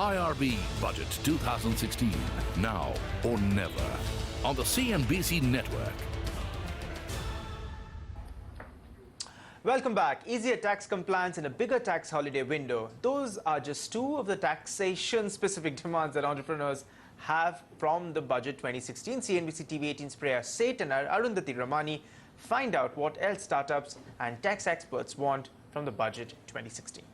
IRB Budget 2016, now or never, on the CNBC network. Welcome back. Easier tax compliance and a bigger tax holiday window. Those are just two of the taxation-specific demands that entrepreneurs have from the Budget 2016. CNBC TV 18's Priya Seth and Arundhati Ramani find out what else startups and tax experts want from the Budget 2016.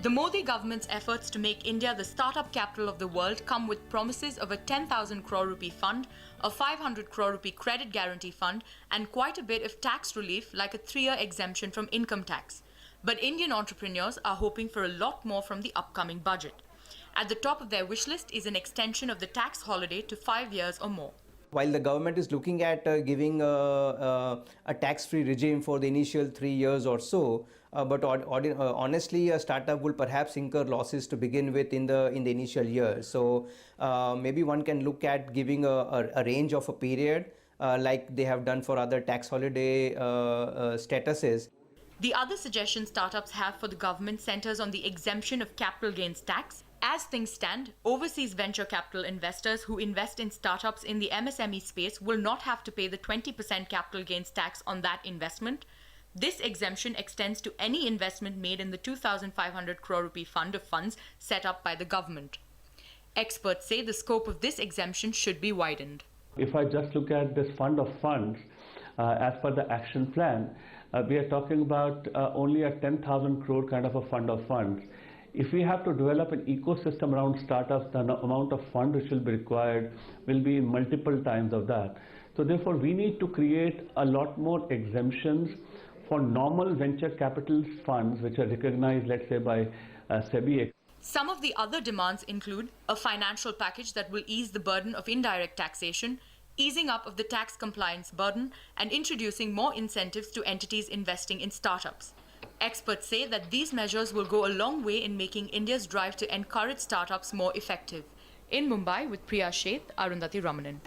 The Modi government's efforts to make India the startup capital of the world come with promises of a 10,000 crore rupee fund, a 500 crore rupee credit guarantee fund, and quite a bit of tax relief like a 3-year exemption from income tax. But Indian entrepreneurs are hoping for a lot more from the upcoming budget. At the top of their wish list is an extension of the tax holiday to 5 years or more. While the government is looking at giving a tax-free regime for the initial 3 years or so, but honestly, a startup will perhaps incur losses to begin with in the initial years. So maybe one can look at giving a range of a period like they have done for other tax holiday statuses. The other suggestion startups have for the government centers on the exemption of capital gains tax. As things stand, overseas venture capital investors who invest in startups in the MSME space will not have to pay the 20% capital gains tax on that investment. This exemption extends to any investment made in the 2,500 crore rupee fund of funds set up by the government. Experts say the scope of this exemption should be widened. If I just look at this fund of funds, as per the action plan, we are talking about only a 10,000 crore kind of a fund of funds. If we have to develop an ecosystem around startups, the amount of fund which will be required will be multiple times of that. So therefore, we need to create a lot more exemptions for normal venture capital funds which are recognized, let's say, by SEBI. Some of the other demands include a financial package that will ease the burden of indirect taxation, easing up of the tax compliance burden, and introducing more incentives to entities investing in startups. Experts say that these measures will go a long way in making India's drive to encourage startups more effective. In Mumbai, with Priya Seth, Arundhati Ramanan.